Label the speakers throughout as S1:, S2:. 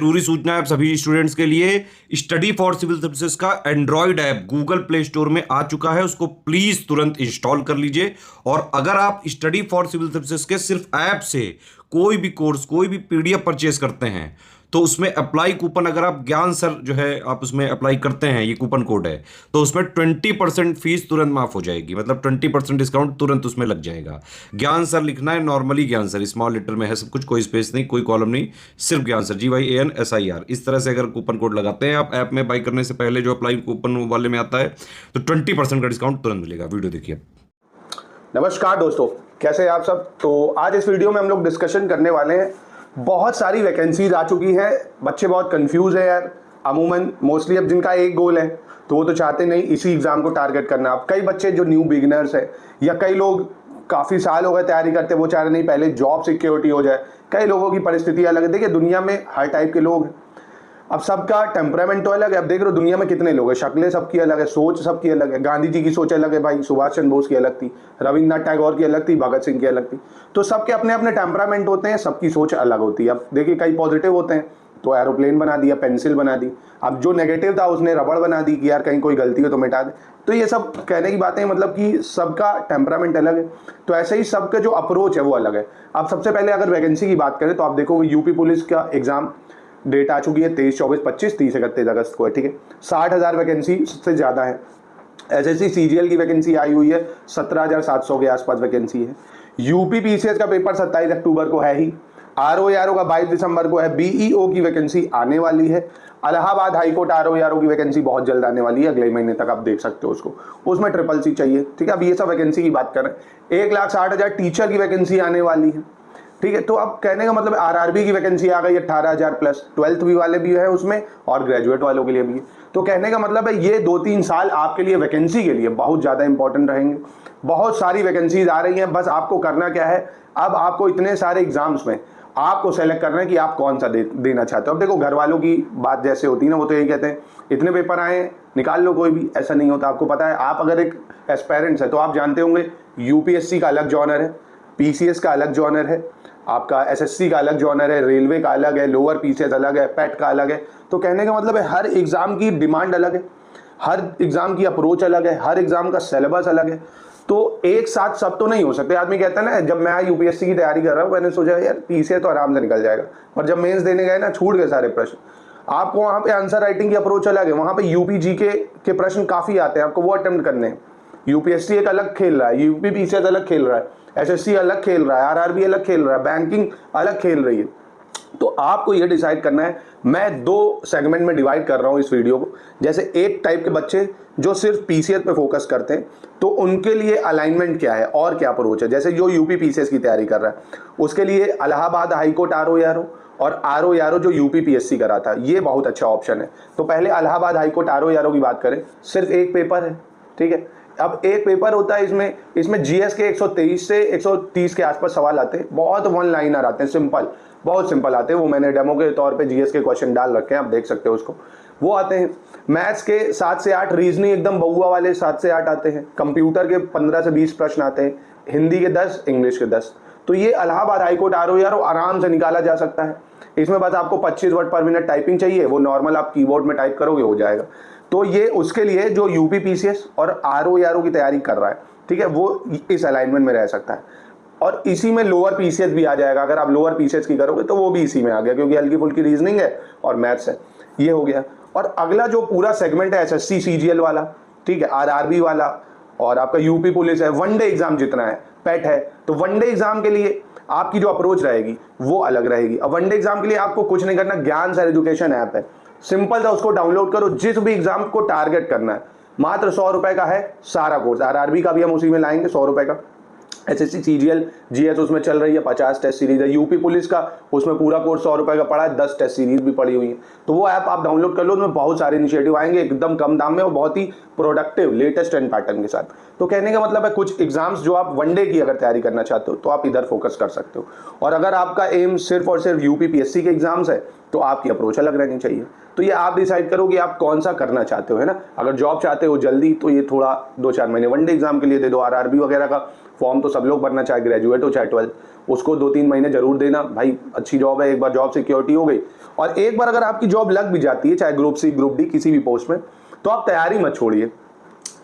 S1: जरूरी सूचना है आप सभी स्टूडेंट्स के लिए, स्टडी फॉर सिविल सर्विसेज का Android app Google play store में आ चुका है, उसको प्लीज तुरंत इंस्टॉल कर लीजिए। और अगर आप स्टडी फॉर सिविल सर्विसेज के सिर्फ ऐप से कोई भी कोर्स, कोई भी पीडीएफ परचेज करते हैं तो उसमें अप्लाई कूपन, अगर आप ज्ञान सर जो है आप उसमें अप्लाई करते हैं, ये कूपन कोड है, तो उसमें 20% फीस तुरंत माफ हो जाएगी, मतलब 20% डिस्काउंट तुरंत उसमें लग जाएगा। ज्ञान सर लिखना है, नॉर्मली ज्ञान सर स्मॉल लेटर में है सब कुछ, कोई स्पेस नहीं, कोई कॉलम नहीं, सिर्फ ज्ञान सर, GYANSIR। इस तरह से अगर कूपन कोड लगाते हैं आप ऐप में बाई करने से पहले, जो अप्लाई कूपन वाले में आता है, तो 20% का डिस्काउंट तुरंत मिलेगा। वीडियो देखिए।
S2: नमस्कार दोस्तों, कैसे हैं आप सब। तो आज इस वीडियो में हम लोग डिस्कशन करने वाले हैं, बहुत सारी वैकेंसीज आ चुकी हैं, बच्चे बहुत कंफ्यूज है यार। अमूमन मोस्टली अब जिनका एक गोल है तो वो तो चाहते नहीं इसी एग्जाम को टारगेट करना। अब कई बच्चे जो न्यू बिगिनर्स है, या कई लोग काफ़ी साल हो गए तैयारी करते, वो चाह रहे नहीं पहले जॉब सिक्योरिटी हो जाए। कई लोगों की परिस्थिति अलग है। देखिए दुनिया में हर टाइप के लोग हैं, अब सबका टेम्परामेंट तो अलग है। अब देख रहे हो दुनिया में कितने लोग हैं, शक्लें सबकी अलग है, सोच सबकी अलग है। गांधी जी की सोच अलग है भाई, सुभाष चंद्र बोस की अलग थी, रविन्द्रनाथ टैगोर की अलग थी, भगत सिंह की अलग थी। तो सबके अपने अपने टेम्परामेंट होते हैं, सबकी सोच अलग होती है। अब देखिए कई पॉजिटिव होते हैं तो एरोप्लेन बना दिया, पेंसिल बना दी। अब जो नेगेटिव था उसने रबड़ बना दी कि यार कहीं कोई गलती हो तो मिटा दे। तो ये सब कहने की बातें, मतलब कि सबका टेम्परामेंट अलग है, तो ऐसे ही सबका जो अप्रोच है वो अलग है। अब सबसे पहले अगर वैकेंसी की बात करें तो आप देखोगे यूपी पुलिस का एग्जाम डेट आ चुकी है 23, 24, 25, 30, 31 अगस्त को है, ठीक है। 60,000 वैकेंसी से ज़्यादा है। SSC CGL की वैकेंसी आई हुई है, 17,700 के आसपास वैकेंसी है। यूपी PCS का पेपर 27 अक्टूबर को है ही। RO का 22 दिसंबर को है। BEO की वैकेंसी आने वाली है। इलाहाबाद हाईकोर्ट RO की वैकेंसी बहुत जल्द आने वाली है, अगले महीने तक आप देख सकते हो उसको। उसमें CCC चाहिए, ठीक है। अब ये सब वैकेंसी की बात करें, 1,60,000 टीचर की वैकेंसी आने वाली है, ठीक है। तो अब कहने का मतलब RRB की वैकेंसी आ गई 18,000 प्लस, 12th भी वाले भी है उसमें और ग्रेजुएट वालों के लिए भी है। तो कहने का मतलब है ये 2-3 साल आपके लिए वैकेंसी के लिए बहुत ज़्यादा इंपॉर्टेंट रहेंगे। बहुत सारी वैकेंसीज आ रही हैं, बस आपको करना क्या है, अब आपको इतने सारे एग्जाम्स में आपको सेलेक्ट करना है कि आप कौन सा देना चाहते हो। अब देखो घर वालों की बात जैसे होती है ना, वो तो यही कहते हैं इतने पेपर आए निकाल लो कोई भी, ऐसा नहीं होता। आपको पता है, आप अगर एक एस्पायरेंट्स है तो आप जानते होंगे UPSC का अलग जॉनर है, PCS का अलग जॉनर है, आपका SSC का अलग जॉनर है, रेलवे का अलग है, लोअर PCS अलग है, पेट का अलग है। तो कहने का मतलब है हर एग्जाम की डिमांड अलग है, हर एग्जाम की अप्रोच अलग है, हर एग्जाम का सिलेबस अलग है। तो एक साथ सब तो नहीं हो सकते। आदमी कहता है ना, जब मैं UPSC की तैयारी कर रहा हूँ मैंने सोचा यार PCS तो आराम से निकल जाएगा, पर जब मेंस देने गए ना छूट गए सारे प्रश्न। आपको वहाँ पे आंसर राइटिंग की अप्रोच अलग है, वहाँ पे UPGK के प्रश्न काफ़ी आते हैं, आपको वो अटेम्प्ट करने हैं। UPSC एक अलग खेल रहा है, UP PCS अलग खेल रहा है, SSC अलग खेल रहा है, RRB अलग खेल रहा है, बैंकिंग अलग खेल रही है। तो आपको ये डिसाइड करना है। मैं 2 सेगमेंट में डिवाइड कर रहा हूँ इस वीडियो को। जैसे एक टाइप के बच्चे जो सिर्फ PCS पे फोकस करते हैं, तो उनके लिए अलाइनमेंट क्या है और क्या अप्रोच है। जैसे जो UP PCS की तैयारी कर रहा है उसके लिए इलाहाबाद हाईकोर्ट RO और RO जो UP PSC करा था, ये बहुत अच्छा ऑप्शन है। तो पहले इलाहाबाद हाईकोर्ट RO की बात करें, सिर्फ एक पेपर है, ठीक है। अब एक पेपर होता है, इसमें GS के 123 से 130 के आसपास सवाल आते हैं, बहुत वन लाइनर आते हैं, सिंपल, बहुत सिंपल आते हैं। वो मैंने डेमो के तौर पे GS के क्वेश्चन डाल रखे हैं, आप देख सकते हो उसको, वो आते हैं। मैथ्स के 7 से 8, रीजनिंग एकदम बउआ वाले 7 से 8 आते हैं, कंप्यूटर के 15 से 20 प्रश्न आते हैं, हिंदी के 10, इंग्लिश के 10। तो ये इलाहाबाद हाईकोर्ट RO आराम से निकाला जा सकता है। इसमें बस आपको 25 वर्ड पर मिनट टाइपिंग चाहिए, वो नॉर्मल आप कीबोर्ड में टाइप करोगे हो जाएगा। तो ये उसके लिए जो UP PCS और RO की तैयारी कर रहा है, ठीक है, वो इस अलाइनमेंट में रह सकता है। और इसी में लोअर PCS भी आ जाएगा, अगर आप लोअर PCS की करोगे तो वो भी इसी में आ गया, क्योंकि हल्की फुल्की रीजनिंग है और मैथ्स है, ये हो गया। और अगला जो पूरा सेगमेंट है SSC CGL वाला, ठीक है, RRB वाला और आपका UP पुलिस है, वनडे एग्जाम जितना है, पेट है, तो वनडे एग्जाम के लिए आपकी जो अप्रोच रहेगी वो अलग रहेगी। अब वनडे एग्जाम के लिए आपको कुछ नहीं करना, ज्ञान सर एजुकेशन ऐप है, सिंपल था, उसको डाउनलोड करो। जिस भी एग्जाम को टारगेट करना है, मात्र 100 रुपए का है सारा कोर्स। RRB का भी हम उसी में लाएंगे 100 रुपए का। SSC CGL GS उसमें चल रही है, 50 टेस्ट सीरीज है। UP पुलिस का उसमें पूरा कोर्स 100 रुपए का पड़ा है, 10 टेस्ट सीरीज भी पड़ी हुई है। तो वो ऐप आप डाउनलोड कर लो, उसमें बहुत सारे इनिशिएटिव आएंगे एकदम कम दाम में और बहुत ही प्रोडक्टिव लेटेस्ट ट्रेंड पैटर्न के साथ। तो कहने का मतलब है कुछ एग्जाम्स जो आप वनडे की अगर तैयारी करना चाहते हो तो आप इधर फोकस कर सकते हो। और अगर आपका एम सिर्फ और सिर्फ UP PSC के एग्जाम्स है तो आपकी अप्रोच अलग रहनी चाहिए। तो ये आप डिसाइड करो कि आप कौन सा करना चाहते हो, है ना। अगर जॉब चाहते हो जल्दी तो ये थोड़ा 2-4 महीने वनडे एग्जाम के लिए दे दो। आरआरबी वगैरह का फॉर्म तो सब लोग भरना, चाहे ग्रेजुएट हो चाहे 12th, उसको 2-3 महीने जरूर देना भाई। अच्छी जॉब है, एक बार जॉब सिक्योरिटी हो गई और एक बार अगर आपकी जॉब लग भी जाती है, चाहे ग्रुप सी ग्रुप डी किसी भी पोस्ट में, तो आप तैयारी मत छोड़िए।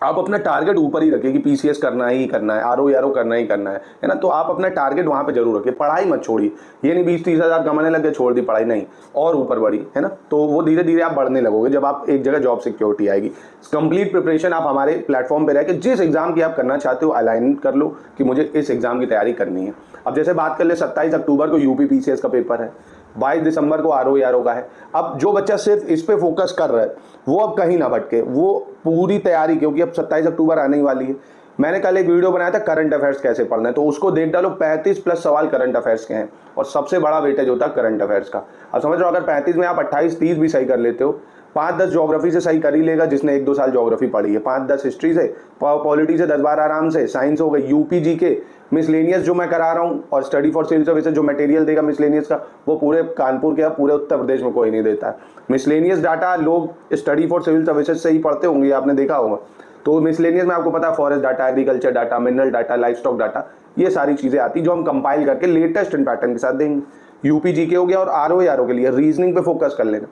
S2: आप अपना टारगेट ऊपर ही रखिए कि पीसीएस करना ही करना है, आरओ यारो करना ही करना है ना। तो आप अपना टारगेट वहां पे जरूर रखिए, पढ़ाई मत छोड़िए। ये नहीं 20-30 हज़ार कमाने लगे छोड़ दी पढ़ाई, नहीं, और ऊपर बढ़ी, है ना। तो वो धीरे धीरे आप बढ़ने लगोगे जब आप एक जगह जॉब सिक्योरिटी आएगी। कंप्लीट प्रिपरेशन आप हमारे प्लेटफॉर्म पे रह के जिस एग्जाम की आप करना चाहते हो अलाइन कर लो कि मुझे इस एग्जाम की तैयारी करनी है। अब जैसे बात कर ले, 27 अक्टूबर को यूपी पीसीएस का पेपर है, 22 दिसंबर को आरओ यारो का है। अब जो बच्चा सिर्फ इस पे फोकस कर रहा है वो अब कहीं ना भटके, वो पूरी तैयारी, क्योंकि अब 27 अक्टूबर आने ही वाली है। मैंने कल एक वीडियो बनाया था करंट अफेयर्स कैसे पढ़ना है, तो उसको देख डालो। 35+ सवाल करंट अफेयर्स के हैं और सबसे बड़ा वेटेज होता है करंट अफेयर्स का। अब समझ रहे हो, अगर 35 में आप 28-30 भी सही कर लेते हो, 5-10 ज्योग्राफी से सही कर ही लेगा जिसने 1-2 साल ज्योग्राफी पढ़ी है, 5-10 हिस्ट्री से, पॉलिटी से 10-12 आराम से, साइंस हो गई, यूपी जीके, मिसलेनियस जो मैं करा रहा हूँ और स्टडी फॉर सिविल सर्विसेज जो मटेरियल देगा मिसलेनियस का, वो पूरे कानपुर के, पूरे उत्तर प्रदेश में कोई नहीं देता है। मिसलेनियस डाटा लोग स्टडी फॉर सिविल सर्विसेज से ही पढ़ते होंगे, आपने देखा होगा। तो मिसलेनियस में आपको पता है forest data, agriculture data, mineral data, life stock data, ये सारी चीजें आती जो हम कंपाइल करके लेटेस्ट इन पैटर्न के साथ देंगे। यूपी जीके हो गया। और आरओ यारो के लिए रीजनिंग पे फोकस कर लेना।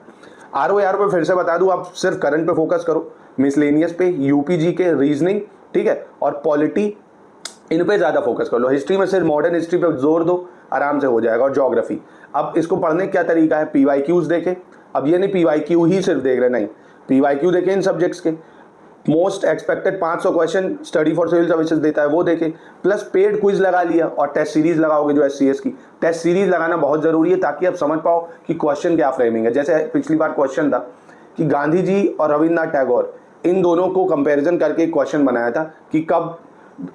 S2: आरओ यारो पे फिर से बता दूं, आप सिर्फ करंट पे फोकस करो, मिसलेनियस पे, यूपी जीके, रीजनिंग, ठीक है, और पॉलिटी, इन पे ज्यादा फोकस कर लो। हिस्ट्री में सिर्फ मॉडर्न हिस्ट्री पे जोर दो, आराम से हो जाएगा। और ज्योग्राफी, अब इसको पढ़ने का क्या तरीका है, पीवाईक्यूज देखे। अब ये नहीं पीवाईक्यू ही सिर्फ देख रहे, नहीं, पीवाईक्यू देखे इन सब्जेक्ट्स के। Most expected 500 question study for civil services देता है वो देखे, प्लस पेड क्विज लगा लिया और टेस्ट सीरीज लगाओगे जो एससीएस की। टेस्ट सीरीज लगाना बहुत जरूरी है ताकि आप समझ पाओ कि क्वेश्चन क्या फ्रेमिंग है। जैसे पिछली बार क्वेश्चन था कि गांधी जी और रविन्द्रनाथ टैगोर, इन दोनों को कंपैरिजन करके एक क्वेश्चन बनाया था कि कब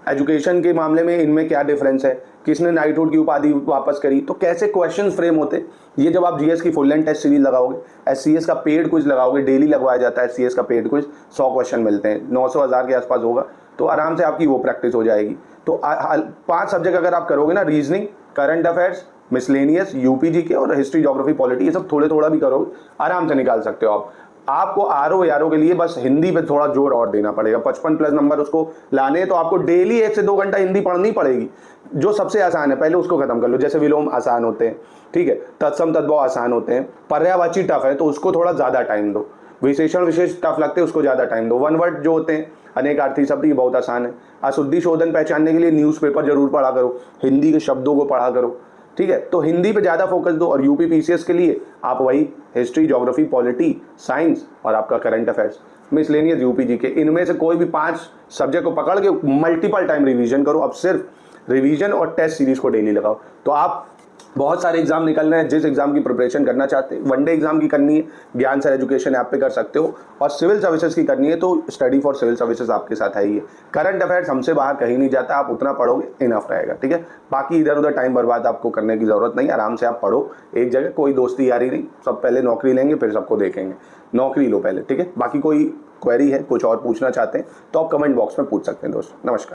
S2: एजुकेशन के मामले में इनमें क्या डिफरेंस है, किसने नाइटहुड की उपाधि वापस करी, तो कैसे क्वेश्चन फ्रेम होते। ये जब आप जीएस की फुल लेंथ टेस्ट सीरीज लगाओगे, एससीएस का पेड क्विज लगाओगे, डेली लगवाया जाता है एससीएस का पेड क्विज, 100 क्वेश्चन मिलते हैं, 900-1000 के आसपास होगा, तो आराम से आपकी वो प्रैक्टिस हो जाएगी। तो 5 सब्जेक्ट अगर आप करोगे ना, reasoning, current affairs, miscellaneous, UP GK और हिस्ट्री ज्योग्राफी पॉलिटी, ये सब थोड़ा थोड़ा भी करोगे, आराम से निकाल सकते हो आप। आपको आरओ यारो के लिए बस हिंदी पे थोड़ा जोर और देना पड़ेगा। 55+ नंबर उसको लाने, तो आपको डेली 1 से 2 घंटा हिंदी पढ़नी पड़ेगी। जो सबसे आसान है पहले उसको खत्म कर लो। जैसे विलोम आसान होते हैं, ठीक है, तत्सम तद्भव आसान होते हैं, पर्यायवाची टफ है तो उसको थोड़ा ज्यादा टाइम दो, विशेषण विशेष टफ लगते हैं उसको ज्यादा टाइम दो। वन वर्ड जो होते हैं, अनेकार्थी शब्द, ये बहुत आसान है। अशुद्धि शोधन पहचानने के लिए न्यूज़पेपर जरूर पढ़ा करो, हिंदी के शब्दों को पढ़ा करो, ठीक है। तो हिंदी पे ज्यादा फोकस दो। और यूपी पीसीएस के लिए आप वही हिस्ट्री, ज्योग्राफी, पॉलिटी, साइंस और आपका current affairs, miscellaneous, UP GK, इनमें से कोई भी 5 सब्जेक्ट को पकड़ के मल्टीपल टाइम रिवीजन करो। अब सिर्फ रिवीजन और टेस्ट सीरीज को डेली लगाओ, तो आप बहुत सारे एग्जाम निकल रहे हैं। जिस एग्जाम की प्रिपरेशन करना चाहते हैं, वनडे एग्जाम की करनी है, ज्ञान सर एजुकेशन ऐप पे कर सकते हो, और सिविल सर्विसेज की करनी है तो स्टडी फॉर सिविल सर्विसेज आपके साथ है ही है। करंट अफेयर्स हमसे बाहर कहीं नहीं जाता, आप उतना पढ़ोगे इनफ रहेगा, ठीक है। बाकी इधर उधर टाइम बर्बाद आपको करने की जरूरत नहीं, आराम से आप पढ़ो एक जगह, कोई दोस्ती यारी नहीं। सब पहले नौकरी लेंगे फिर सबको देखेंगे, नौकरी लो पहले, ठीक है। बाकी कोई क्वेरी है, कुछ और पूछना चाहते हैं तो आप कमेंट बॉक्स में पूछ सकते हैं दोस्त। नमस्कार।